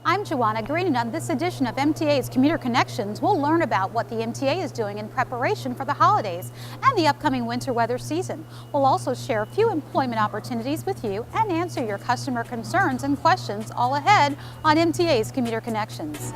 I'm Joanna Green, and on this edition of MTA's Commuter Connections, we'll learn about what the MTA is doing in preparation for the holidays and the upcoming winter weather season. We'll also share a few employment opportunities with you and answer your customer concerns and questions all ahead on MTA's Commuter Connections.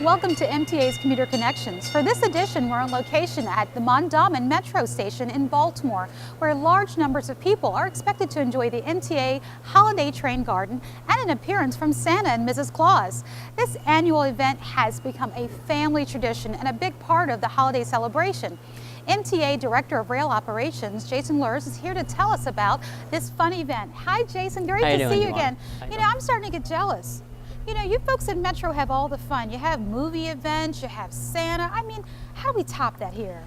Welcome to MTA's Commuter Connections. For this edition, we're on location at the Mondawmin Metro Station in Baltimore, where large numbers of people are expected to enjoy the MTA Holiday Train Garden and an appearance from Santa and Mrs. Claus. This annual event has become a family tradition and a big part of the holiday celebration. MTA Director of Rail Operations, Jason Lurs, is here to tell us about this fun event. Hi, Jason. Great to see you again. You know, I'm starting to get jealous. You know, you folks at Metro have all the fun. You have movie events, you have Santa. I mean, how do we top that here?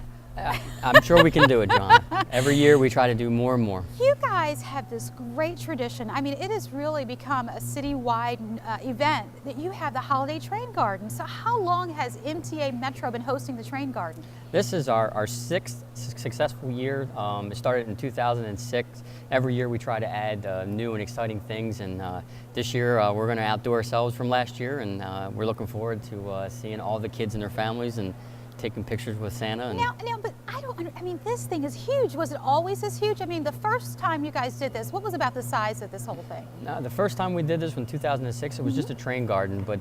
I'm sure we can do it, John. Every year we try to do more and more. You guys have this great tradition. I mean, it has really become a citywide event that you have the Holiday Train Garden. So how long has MTA Metro been hosting the Train Garden? This is our sixth successful year. It started in 2006. Every year we try to add new and exciting things, and this year we're going to outdo ourselves from last year, and we're looking forward to seeing all the kids and their families and taking pictures with Santa. And now, but I mean, this thing is huge. Was it always this huge? I mean, the first time you guys did this, what was about the size of this whole thing? The first time we did this was in 2006. It was just a train garden, but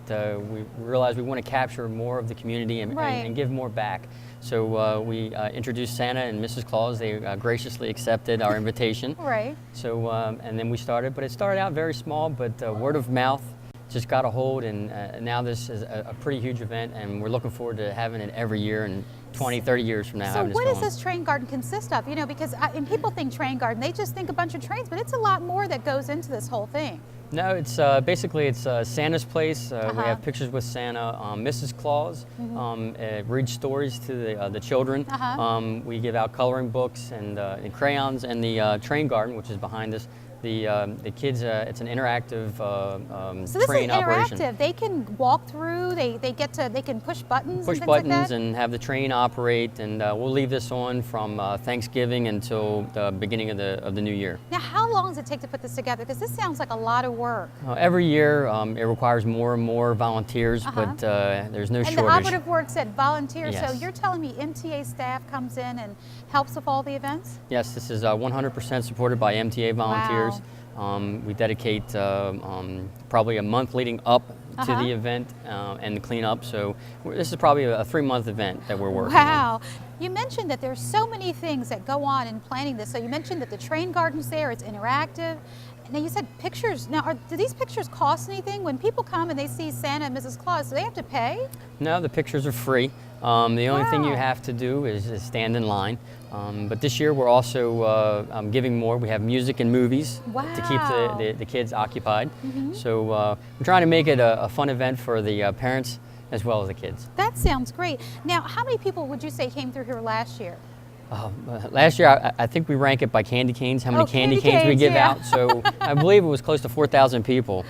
we realized we want to capture more of the community and give more back. So we introduced Santa and Mrs. Claus. They graciously accepted our invitation. Right. So, and then we started, but it started out very small, but word of mouth just got a hold, and now this is a pretty huge event, and we're looking forward to having it every year and 20, 30 years from now. So what does this train garden consist of? You know, because and people think train garden, they just think a bunch of trains, but it's a lot more that goes into this whole thing. No, it's basically it's Santa's place. We have pictures with Santa, Mrs. Claus, read stories to the children. We give out coloring books and crayons, and the train garden, which is behind us. The kids, it's an interactive so this train is interactive. operation. They can walk through. They can push buttons. Push and things buttons like that? and have the train operate, and we'll leave this on from Thanksgiving until the beginning of the new year. Now, how long does it take to put this together? Because this sounds like a lot of work. Every year, it requires more and more volunteers, but there's no shortage. And the operative word said volunteers. Yes. So you're telling me MTA staff comes in and helps with all the events? Yes, this is 100% supported by MTA volunteers. Wow. We dedicate probably a month leading up to the event and the cleanup. So this is probably a 3-month event that we're working on. Wow. You mentioned that there's so many things that go on in planning this. So you mentioned that the train garden's there, it's interactive. Now you said pictures. Now, do these pictures cost anything? When people come and they see Santa and Mrs. Claus, do they have to pay? No, the pictures are free. The only thing you have to do is stand in line. But this year we're also giving more. We have music and movies to keep the kids occupied. So we're trying to make it a fun event for the parents as well as the kids. That sounds great. Now, how many people would you say came through here last year? Last year, I think we rank it by candy canes, how many candy canes we give out. So I believe it was close to 4,000 people.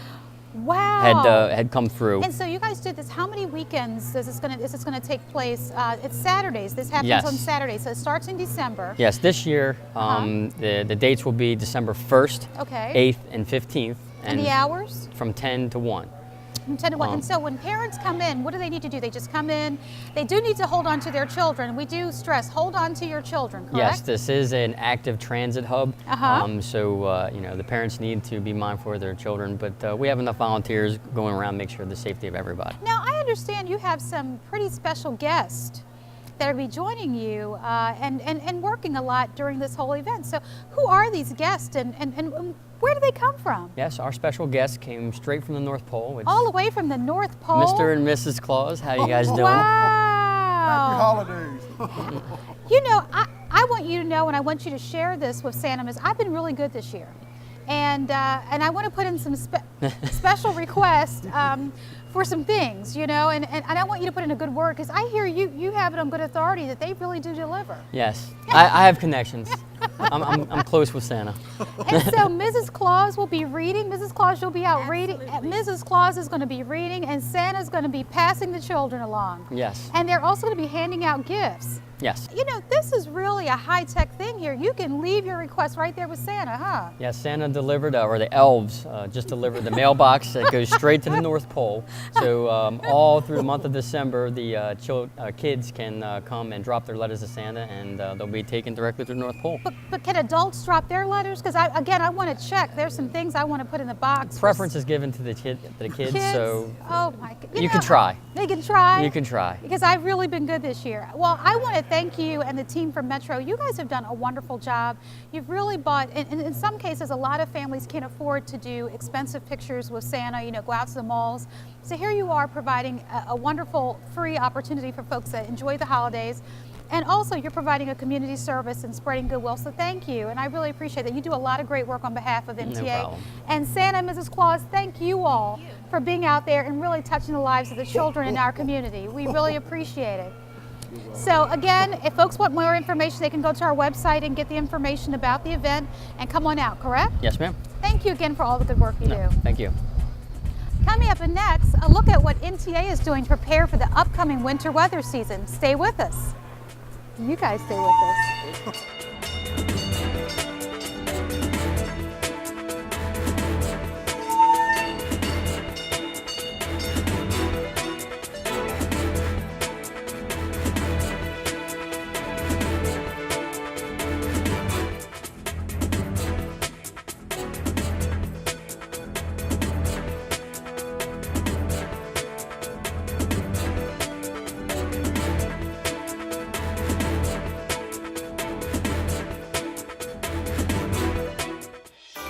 Wow. Had come through. And so you guys did this. How many weekends is this going to take place? It's Saturdays. This happens on Saturdays. So it starts in December. Yes, this year the dates will be December 1st, 8th, and 15th. And the hours? From 10 to 1. From 10 to 1. And so when parents come in, what do they need to do? They just come in. They do need to hold on to their children. We do stress, hold on to your children, correct? Yes, this is an active transit hub. So you know, the parents need to be mindful of their children, but we have enough volunteers going around to make sure the safety of everybody. Now, I understand you have some pretty special guests that will be joining you and working a lot during this whole event. So who are these guests and where do they come from? Yes, our special guest came straight from the North Pole. All the way from the North Pole? Mr. and Mrs. Claus, how you guys doing? Wow! Happy holidays! You know, I want you to know, and I want you to share this with Santa, I've been really good this year. And I want to put in some special requests for some things, you know, and I want you to put in a good word, because I hear you have it on good authority that they really do deliver. Yes, I have connections. I'm close with Santa. And so Mrs. Claus will be reading. Mrs. Claus, you'll be out reading. Mrs. Claus is going to be reading, and Santa's going to be passing the children along. Yes. And they're also going to be handing out gifts. Yes. You know, this is really a high-tech thing here. You can leave your request right there with Santa, huh? Yes, Santa delivered, or the elves just delivered the mailbox that goes straight to the North Pole. So all through the month of December, the kids can come and drop their letters to Santa, and they'll be taken directly to the North Pole. But can adults drop their letters? Because I want to check. There's some things I want to put in the box. Preference is given to the kids, so oh my God. You can try. They can try. You can try. Because I've really been good this year. Well, I want to thank you and the team from Metro. You guys have done a wonderful job. You've really bought, and in some cases, a lot of families can't afford to do expensive pictures with Santa, you know, go out to the malls. So here you are providing a wonderful free opportunity for folks that enjoy the holidays. And also you're providing a community service and spreading goodwill, so thank you. And I really appreciate that. You do a lot of great work on behalf of MTA. No problem. And Santa and Mrs. Claus, thank you all for being out there and really touching the lives of the children in our community. We really appreciate it. So again, if folks want more information, they can go to our website and get the information about the event and come on out, correct? Yes, ma'am. Thank you again for all the good work you do. Thank you. Coming up next, a look at what MTA is doing to prepare for the upcoming winter weather season. Stay with us. You guys stay with us.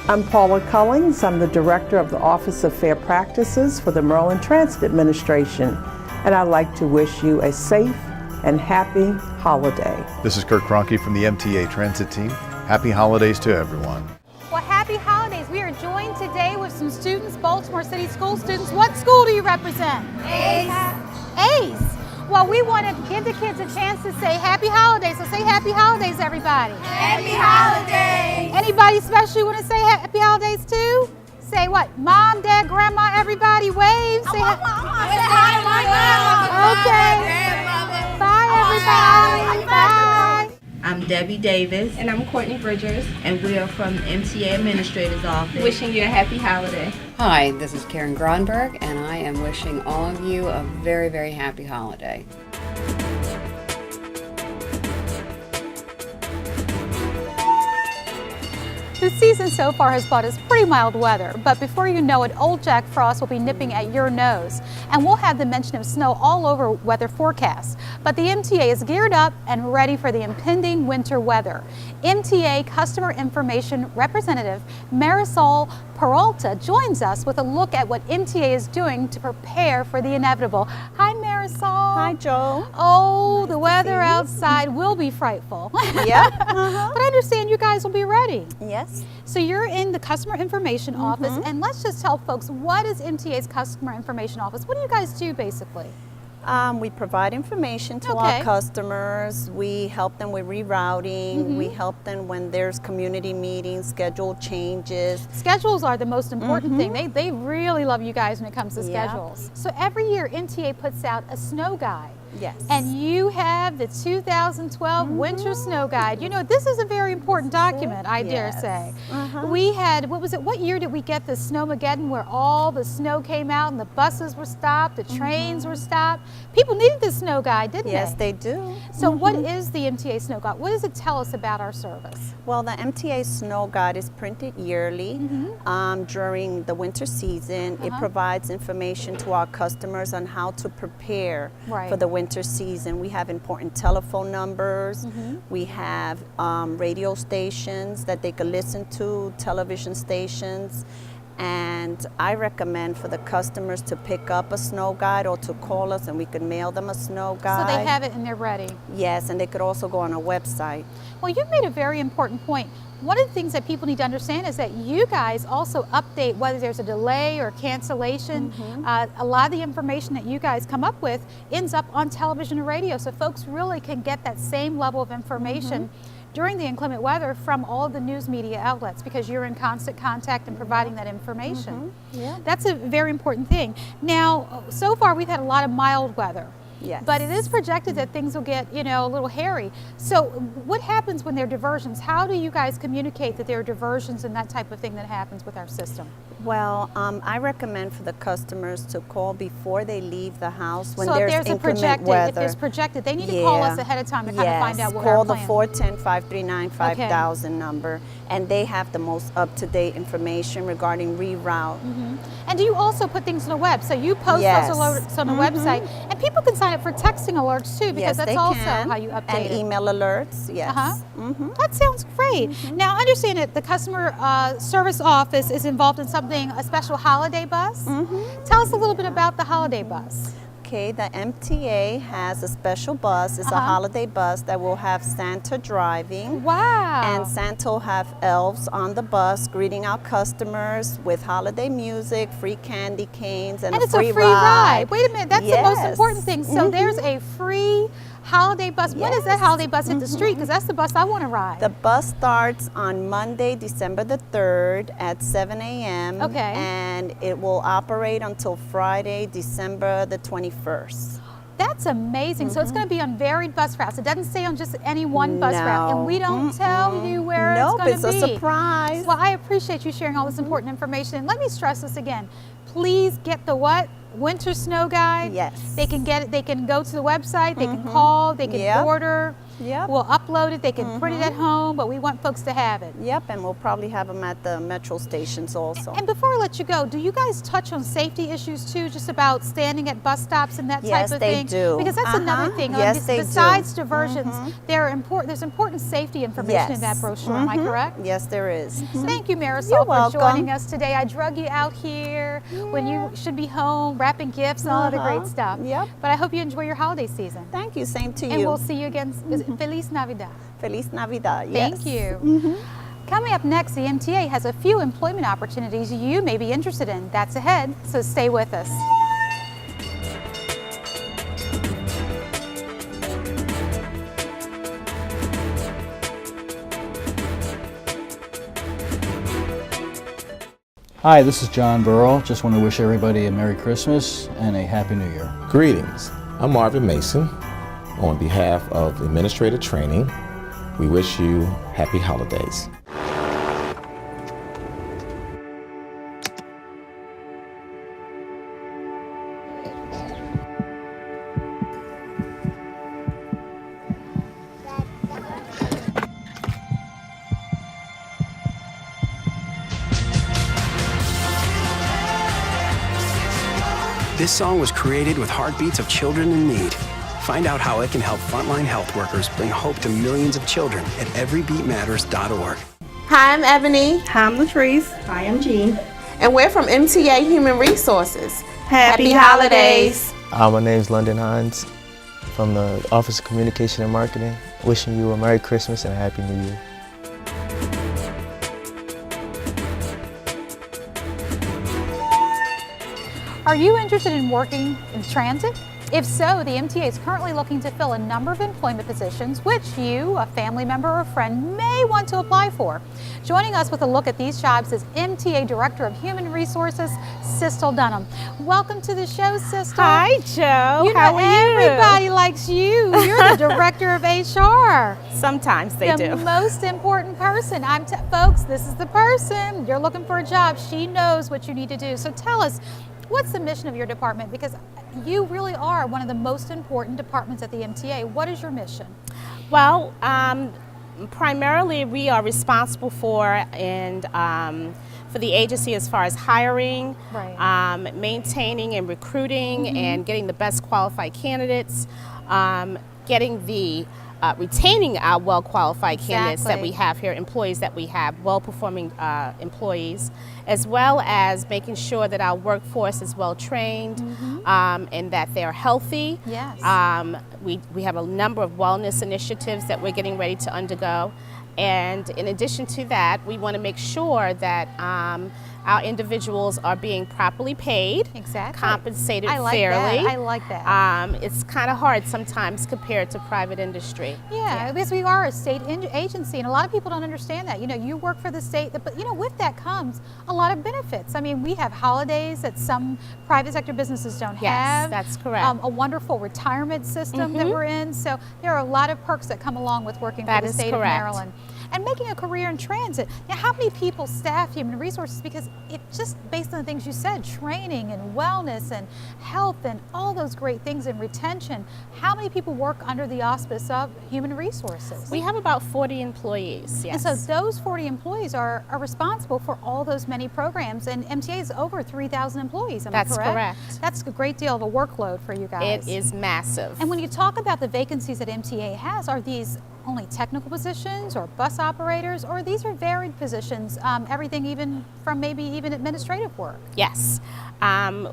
I'm Paula Cullings. I'm the Director of the Office of Fair Practices for the Maryland Transit Administration, and I'd like to wish you a safe and happy holiday. This is Kurt Cronky from the MTA Transit Team. Happy holidays to everyone. Well, happy holidays. We are joined today with some students, Baltimore City School students. What school do you represent? Ace. Ace. Well, we want to give the kids a chance to say happy holidays. So say happy holidays, everybody. Happy holidays. Anybody special you want to say happy holidays to? Say what? Mom, Dad, Grandma, everybody wave. Say okay. Bye, everybody. Bye. I'm Debbie Davis, And I'm Courtney Bridgers, and we are from the MTA Administrator's Office. wishing you a happy holiday. Hi, this is Karen Gronberg, and I am wishing all of you a very, very happy holiday. The season so far has brought us pretty mild weather, but before you know it, Old Jack Frost will be nipping at your nose, and we'll have the mention of snow all over weather forecasts. But the MTA is geared up and ready for the impending winter weather. MTA Customer Information Representative Marisol Peralta joins us with a look at what MTA is doing to prepare for the inevitable. Hi, Marisol. Hi, Joe. Oh, the weather outside will be frightful. Yep. But I understand you guys will be ready. Yes. So you're in the Customer Information Office, and let's just tell folks, what is MTA's Customer Information Office? What do you guys do basically? We provide information to our customers. We help them with rerouting. We help them when there's community meetings, schedule changes. Schedules are the most important thing. They really love you guys when it comes to schedules. So every year MTA puts out a snow guide. Yes. And you have the 2012 Winter Snow Guide. You know, this is a very important document, I dare say. We had, what year did we get the Snowmageddon where all the snow came out and the buses were stopped, the trains were stopped? People needed this snow guide, didn't they? Yes, they do. So what is the MTA Snow Guide? What does it tell us about our service? Well, the MTA Snow Guide is printed yearly during the winter season. It provides information to our customers on how to prepare for the winter season. We have important telephone numbers. We have radio stations that they can listen to, television stations. And I recommend for the customers to pick up a snow guide or to call us and we could mail them a snow guide. So they have it and they're ready. Yes, and they could also go on our website. Well, you made a very important point. One of the things that people need to understand is that you guys also update whether there's a delay or cancellation. A lot of the information that you guys come up with ends up on television and radio, so folks really can get that same level of information during the inclement weather from all the news media outlets, because you're in constant contact and providing that information. Yeah. That's a very important thing. Now, so far we've had a lot of mild weather. Yes. But it is projected that things will get, you know, a little hairy. So what happens when there are diversions? How do you guys communicate that there are diversions and that type of thing that happens with our system? Well, I recommend for the customers to call before they leave the house when so there's if there's inclement weather. If there's projected, they need to call us ahead of time to kind of find out what our plan. Call the 410-539-5000 number, and they have the most up-to-date information regarding reroute. And do you also put things on the web? So you post those alerts on the website, and people can sign up for texting alerts too, because that's also how you update and email alerts. Yes. That sounds great. Now, understand that the customer service office is involved in something, a special holiday bus. Tell us a little bit about the holiday bus. Okay, the MTA has a special bus. It's a holiday bus that will have Santa driving. Wow. And Santa will have elves on the bus greeting our customers with holiday music, free candy canes, and it's a free ride. Wait a minute, that's the most important thing. So there's a free holiday bus. When does that holiday bus hit the street? Because that's the bus I want to ride. The bus starts on Monday, December the 3rd at 7 a.m. Okay. And it will operate until Friday, December the 21st. That's amazing. So it's going to be on varied bus routes. It doesn't stay on just any one bus route. And we don't tell you where it's going to be. Nope, it's a surprise. Well, I appreciate you sharing all this important information. And let me stress this again. Please get the what? Winter snow guide. Yes. They can get it. They can go to the website. They can call. They can order. Yep. We'll upload it. They can print it at home, but we want folks to have it. Yep, and we'll probably have them at the metro stations also. And before I let you go, do you guys touch on safety issues too, just about standing at bus stops and that type of thing? Yes, they do. Because that's another thing. Yes, they besides do. diversions, there's important safety information in that brochure. Am I correct? Yes, there is. Thank you, Marisol, You're for welcome. joining us today. I drug you out here when you should be home wrapping gifts and all other great stuff. Yep. But I hope you enjoy your holiday season. Thank you. Same to you. And we'll see you again. Feliz Navidad. Feliz Navidad. Yes. Thank you. Coming up next, the MTA has a few employment opportunities you may be interested in. That's ahead, so stay with us. Hi, this is John Burrell. Just want to wish everybody a Merry Christmas and a Happy New Year. Greetings. I'm Marvin Mason. On behalf of Administrative Training, we wish you happy holidays. This song was created with heartbeats of children in need. Find out how it can help frontline health workers bring hope to millions of children at everybeatmatters.org. Hi, I'm Ebony. Hi, I'm Latrice. Hi, I'm Jean. And we're from MTA Human Resources. Happy holidays. My name's London Hines from the Office of Communication and Marketing. Wishing you a Merry Christmas and a Happy New Year. Are you interested in working in transit? If so, the MTA is currently looking to fill a number of employment positions which you, a family member, or a friend may want to apply for. Joining us with a look at these jobs is MTA Director of Human Resources, Sistel Dunham. Welcome to the show, Sistel. Hi, Joe. How are you? Everybody likes you. You're the Director of HR. Sometimes they do. The most important person. Folks, this is the person. You're looking for a job. She knows what you need to do. So tell us, what's the mission of your department? Because you really are one of the most important departments at the MTA. What is your mission? Well, primarily we are responsible for the agency as far as hiring, maintaining and recruiting and getting the best qualified candidates. getting the retaining our well-qualified candidates that we have here, employees that we have, well-performing employees, as well as making sure that our workforce is well-trained and that they're healthy. Yes. We have a number of wellness initiatives that we're getting ready to undergo. And in addition to that, we want to make sure that our individuals are being properly paid, compensated fairly. I like that. It's kind of hard sometimes compared to private industry. Yeah, because we are a state agency, and a lot of people don't understand that. You know, you work for the state, but you know, with that comes a lot of benefits. I mean, we have holidays that some private sector businesses don't have. Yes, that's correct. A wonderful retirement system that we're in. So there are a lot of perks that come along with working for the state of Maryland. And making a career in transit. Now, how many people staff human resources? Because it just based on the things you said, training and wellness and health and all those great things and retention, how many people work under the auspice of human resources? We have about 40 employees, yes. And so those 40 employees are responsible for all those many programs, and MTA is over 3,000 employees, am I correct? That's correct. That's a great deal of a workload for you guys. It is massive. And when you talk about the vacancies that MTA has, are these only technical positions or bus operators, or these are varied positions, everything even from maybe even administrative work? Yes.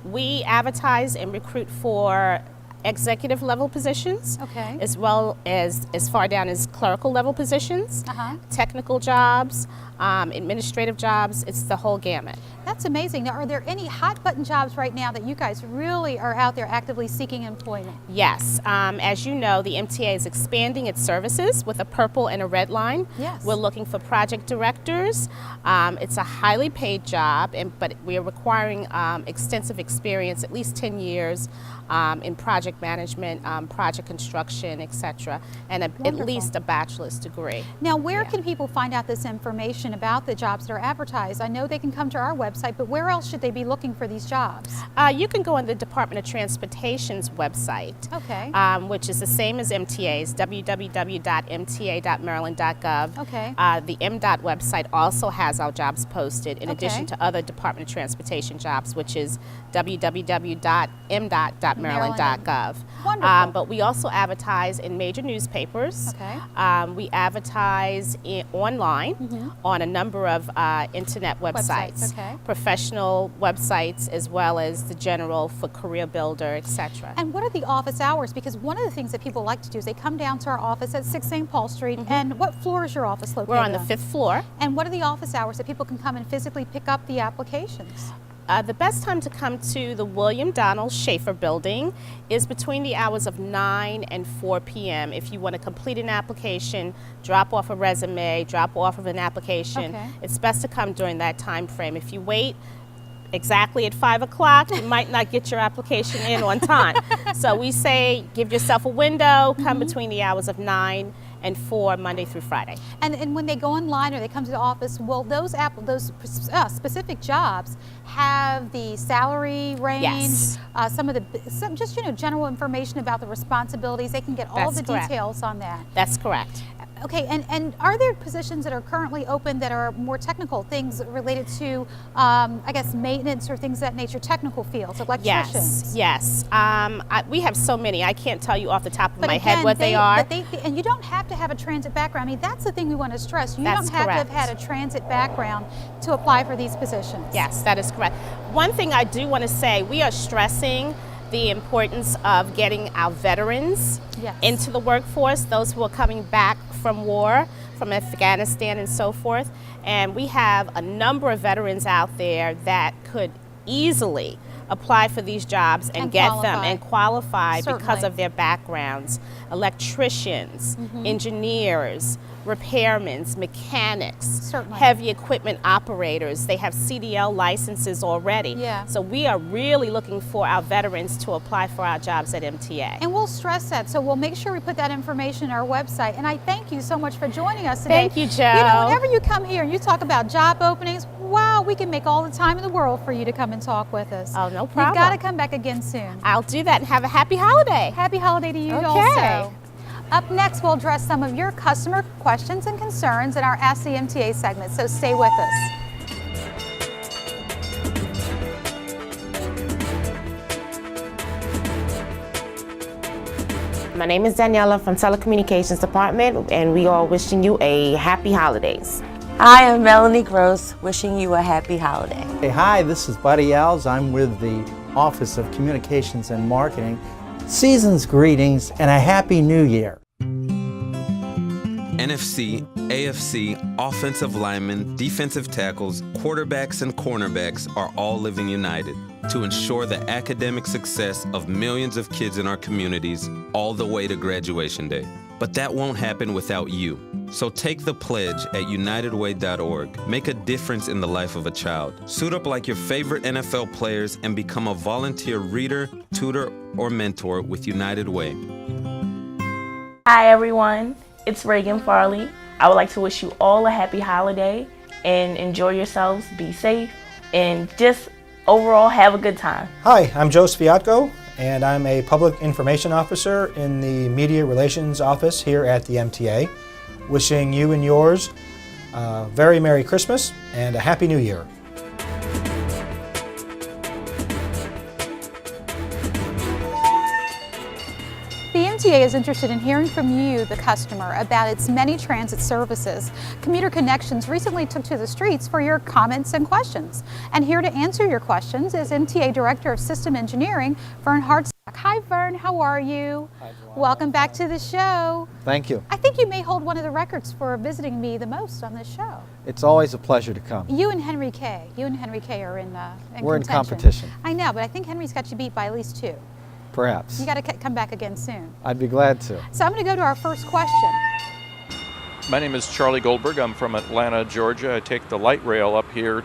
We advertise and recruit for executive level positions, as well as far down as clerical level positions, technical jobs, administrative jobs. It's the whole gamut. That's amazing. Now, are there any hot button jobs right now that you guys really are out there actively seeking employment? Yes. As you know, the MTA is expanding its services with a purple and a red line. Yes. We're looking for project directors. It's a highly paid job, but we are requiring extensive experience, at least 10 years in project management, project construction, etc., and at least a bachelor's degree. Now, where can people find out this information about the jobs that are advertised? I know they can come to our website, but where else should they be looking for these jobs? You can go on the Department of Transportation's website, which is the same as MTA's, www.mta.maryland.gov. The MDOT website also has our jobs posted, in addition to other Department of Transportation jobs, which is www.mdot.maryland.gov. But we also advertise in major newspapers. We advertise online on a number of internet websites, professional websites, as well as the general for Career Builder, etc. And what are the office hours? Because one of the things that people like to do is they come down to our office at 6 St. Paul Street. And what floor is your office located We're on the 5th floor. And what are the office hours that people can come and physically pick up the applications? The best time to come to the William Donald Schaefer building is between the hours of 9 and 4 p.m. If you want to complete an application, drop off a resume, drop off of an application, it's best to come during that time frame. If you wait exactly at 5 o'clock, you might not get your application in on time. So we say give yourself a window, come between the hours of 9 and 4, Monday through Friday. And when they go online or they come to the office, will those specific jobs have the salary range? Yes. Some just general information about the responsibilities. They can get all the details on that. That's correct. Okay, and are there positions that are currently open that are more technical, things related to, I guess, maintenance or things of that nature, technical fields, electricians? Yes. We have so many. I can't tell you off the top of my head what they are. And you don't have to have a transit background. I mean, that's the thing we want to stress. You That's don't have correct. to have had a transit background to apply for these positions. Yes, that is correct. One thing I do want to say, we are stressing the importance of getting our veterans into the workforce, those who are coming back from war, from Afghanistan and so forth. And we have a number of veterans out there that could easily apply for these jobs and get them and qualify because of their backgrounds. Electricians, engineers, repairmen, mechanics, heavy equipment operators. They have CDL licenses already. So we are really looking for our veterans to apply for our jobs at MTA. And we'll stress that, so we'll make sure we put that information on our website. And I thank you so much for joining us today. Thank you, Joe. You know, whenever you come here and you talk about job openings, wow, we can make all the time in the world for you to come and talk with us. Oh, no problem. You've got to come back again soon. I'll do that, and have a happy holiday. Happy holiday to you also. Up next, we'll address some of your customer questions and concerns in our Ask the MTA segment, so stay with us. My name is Daniela from Telecommunications Department, and we are wishing you a happy holidays. Hi, I'm Melanie Gross, wishing you a happy holiday. Hey, hi, this is Buddy Alves. I'm with the Office of Communications and Marketing. Season's greetings and a happy new year. NFC, AFC, offensive linemen, defensive tackles, quarterbacks, and cornerbacks are all living united to ensure the academic success of millions of kids in our communities all the way to graduation day. But that won't happen without you. So take the pledge at unitedway.org. Make a difference in the life of a child. Suit up like your favorite NFL players and become a volunteer reader, tutor, or mentor with United Way. Hi everyone, it's Reagan Farley. I would like to wish you all a happy holiday and enjoy yourselves, be safe, and just overall have a good time. Hi, I'm Joe Sviatko, and I'm a Public Information Officer in the Media Relations Office here at the MTA. Wishing you and yours a very Merry Christmas and a Happy New Year. The MTA is interested in hearing from you, the customer, about its many transit services. Commuter Connections recently took to the streets for your comments and questions. And here to answer your questions is MTA Director of System Engineering, Vern Hartsock. Hi Vern, how are you? Hi, welcome back to the show. Thank you. I think you may hold one of the records for visiting me the most on this show. It's always a pleasure to come. You and Henry K. are in We're contention. in competition. I know, but I think Henry's got you beat by at least 2. Perhaps. You got to come back again soon. I'd be glad to. So I'm going to go to our first question. My name is Charlie Goldberg. I'm from Atlanta, Georgia. I take the light rail up here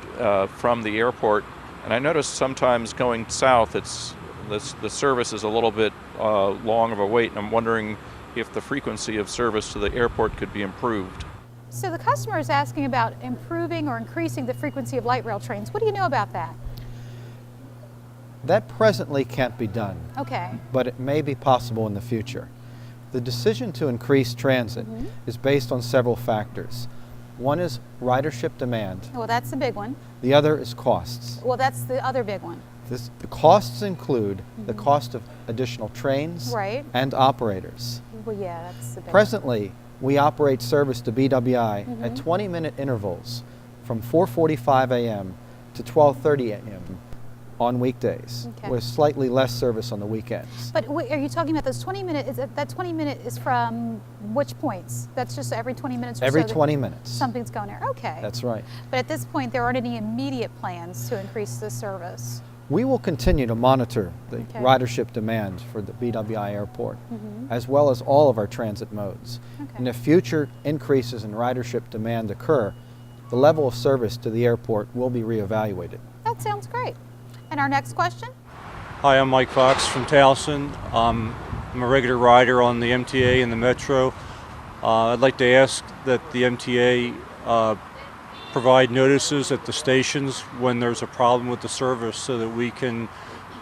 from the airport, and I notice sometimes going south, the service is a little bit long of a wait, and I'm wondering if the frequency of service to the airport could be improved. So the customer is asking about improving or increasing the frequency of light rail trains. What do you know about that? That presently can't be done. Okay. But it may be possible in the future. The decision to increase transit is based on several factors. One is ridership demand. Well, that's the big one. The other is costs. Well, that's the other big one. The costs include the cost of additional trains and operators. Well, yeah, that's the big Presently, we operate service to BWI at 20-minute intervals from 4:45 a.m. to 12:30 a.m. on weekdays, with slightly less service on the weekends. But are you talking about those 20 minutes? That 20 minute is from which points? That's just every 20 minutes or every so 20 minutes. Something's going there. Okay. That's right. But at this point, there aren't any immediate plans to increase the service. We will continue to monitor the ridership demand for the BWI airport, as well as all of our transit modes. And if future increases in ridership demand occur, the level of service to the airport will be reevaluated. That sounds great. And our next question? Hi, I'm Mike Fox from Towson. I'm a regular rider on the MTA and the Metro. I'd like to ask that the MTA provide notices at the stations when there's a problem with the service so that we can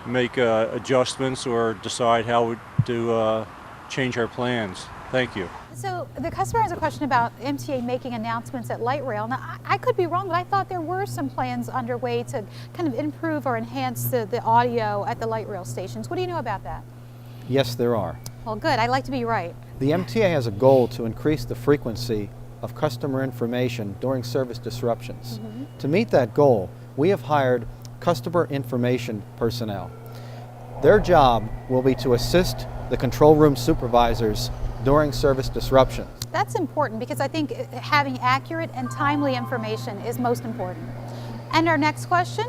make adjustments or decide how to change our plans. Thank you. So the customer has a question about MTA making announcements at light rail. Now, I could be wrong, but I thought there were some plans underway to kind of improve or enhance the audio at the light rail stations. What do you know about that? Yes, there are. Well, good. I'd like to be right. The MTA has a goal to increase the frequency of customer information during service disruptions. To meet that goal, we have hired customer information personnel. Their job will be to assist the control room supervisors during service disruptions. That's important because I think having accurate and timely information is most important. And our next question?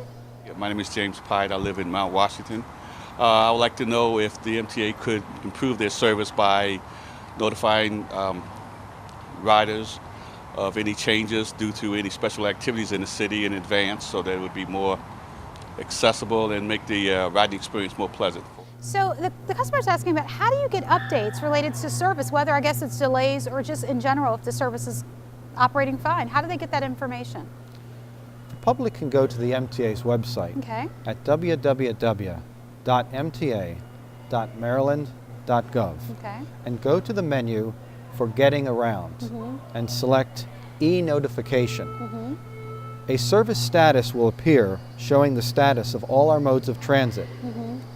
My name is James Pide. I live in Mount Washington. I would like to know if the MTA could improve their service by notifying riders of any changes due to any special activities in the city in advance so that it would be more accessible and make the riding experience more pleasant. So the customer is asking about how do you get updates related to service, whether I guess it's delays or just in general if the service is operating fine. How do they get that information? The public can go to the MTA's website at www.mta.maryland.gov and go to the menu for Getting Around and select E-Notification. A service status will appear showing the status of all our modes of transit.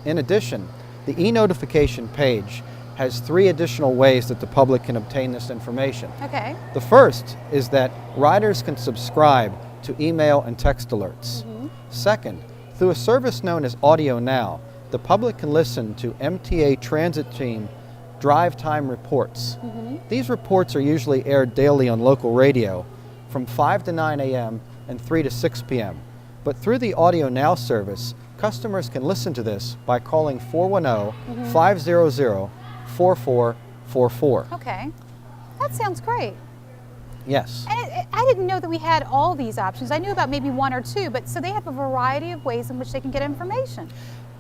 In addition, the e-notification page has 3 additional ways that the public can obtain this information. Okay. The first is that riders can subscribe to email and text alerts. Second, through a service known as Audio Now, the public can listen to MTA Transit Team drive time reports. These reports are usually aired daily on local radio from 5 to 9 a.m. and 3 to 6 p.m. But through the Audio Now service, customers can listen to this by calling 410-500-4444. Okay. That sounds great. Yes. And I didn't know that we had all these options. I knew about maybe 1 or 2, but so they have a variety of ways in which they can get information.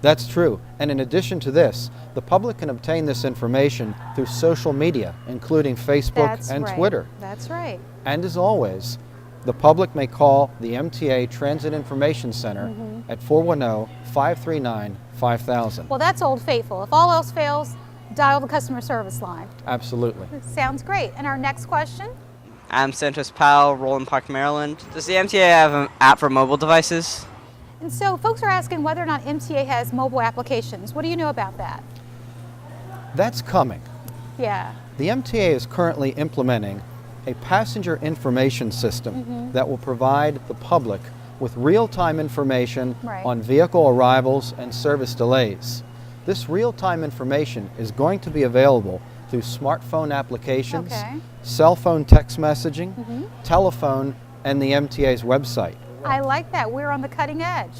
That's true. And in addition to this, the public can obtain this information through social media, including Facebook and Twitter. That's right. And as always, the public may call the MTA Transit Information Center at 410-539-5000. Well, that's Old Faithful. If all else fails, dial the customer service line. Absolutely. Sounds great. And our next question? I'm Santos Powell, Roland Park, Maryland. Does the MTA have an app for mobile devices? And so folks are asking whether or not MTA has mobile applications. What do you know about that? That's coming. Yeah. The MTA is currently implementing a passenger information system that will provide the public with real-time information on vehicle arrivals and service delays. This real-time information is going to be available through smartphone applications, cell phone text messaging, telephone, and the MTA's website. I like that. We're on the cutting edge.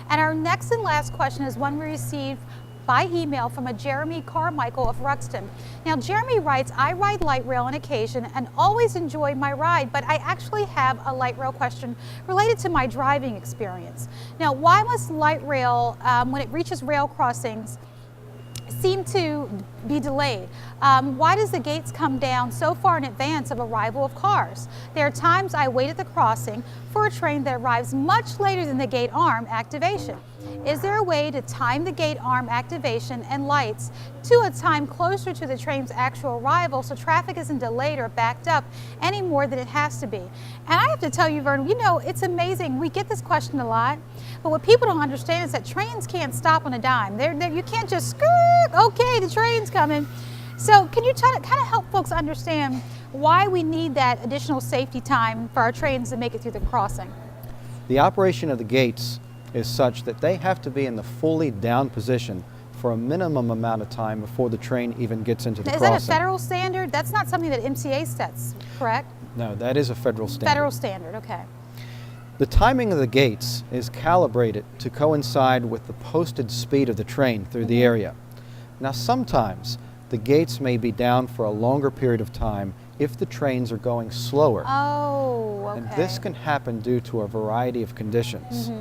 And our next and last question is one we received by email from a Jeremy Carmichael of Ruxton. Now, Jeremy writes, I ride light rail on occasion and always enjoy my ride, but I actually have a light rail question related to my driving experience. Now, why must light rail, when it reaches rail crossings, seem to be delayed? Why does the gates come down so far in advance of arrival of cars? There are times I wait at the crossing for a train that arrives much later than the gate arm activation. Is there a way to time the gate arm activation and lights to a time closer to the train's actual arrival so traffic isn't delayed or backed up any more than it has to be? And I have to tell you, Vern, you know, it's amazing. We get this question a lot, but what people don't understand is that trains can't stop on a dime. You can't just skirt, okay, the train's coming. So can you kind of help folks understand why we need that additional safety time for our trains to make it through the crossing? The operation of the gates is such that they have to be in the fully down position for a minimum amount of time before the train even gets into the crossing. Is that a federal standard? That's not something that MTA sets, correct? No, that is a federal standard. Federal standard, okay. The timing of the gates is calibrated to coincide with the posted speed of the train through the area. Now, sometimes the gates may be down for a longer period of time if the trains are going slower. Oh, okay. And this can happen due to a variety of conditions.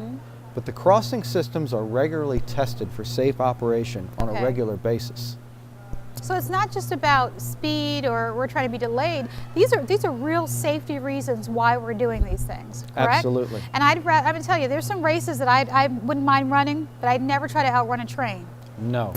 But the crossing systems are regularly tested for safe operation on a regular basis. So it's not just about speed or we're trying to be delayed. These are real safety reasons why we're doing these things, correct? Absolutely. And I'm going to tell you, there's some races that I wouldn't mind running, but I'd never try to outrun a train. No.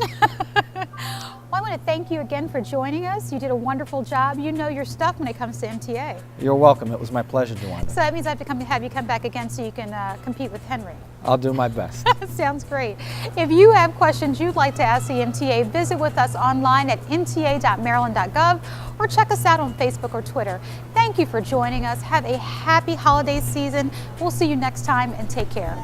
Well, I want to thank you again for joining us. You did a wonderful job. You know your stuff when it comes to MTA. You're welcome. It was my pleasure, Joanna. So that means I have to have you come back again so you can compete with Henry. I'll do my best. Sounds great. If you have questions you'd like to ask the MTA, visit with us online at mta.maryland.gov or check us out on Facebook or Twitter. Thank you for joining us. Have a happy holiday season. We'll see you next time and take care.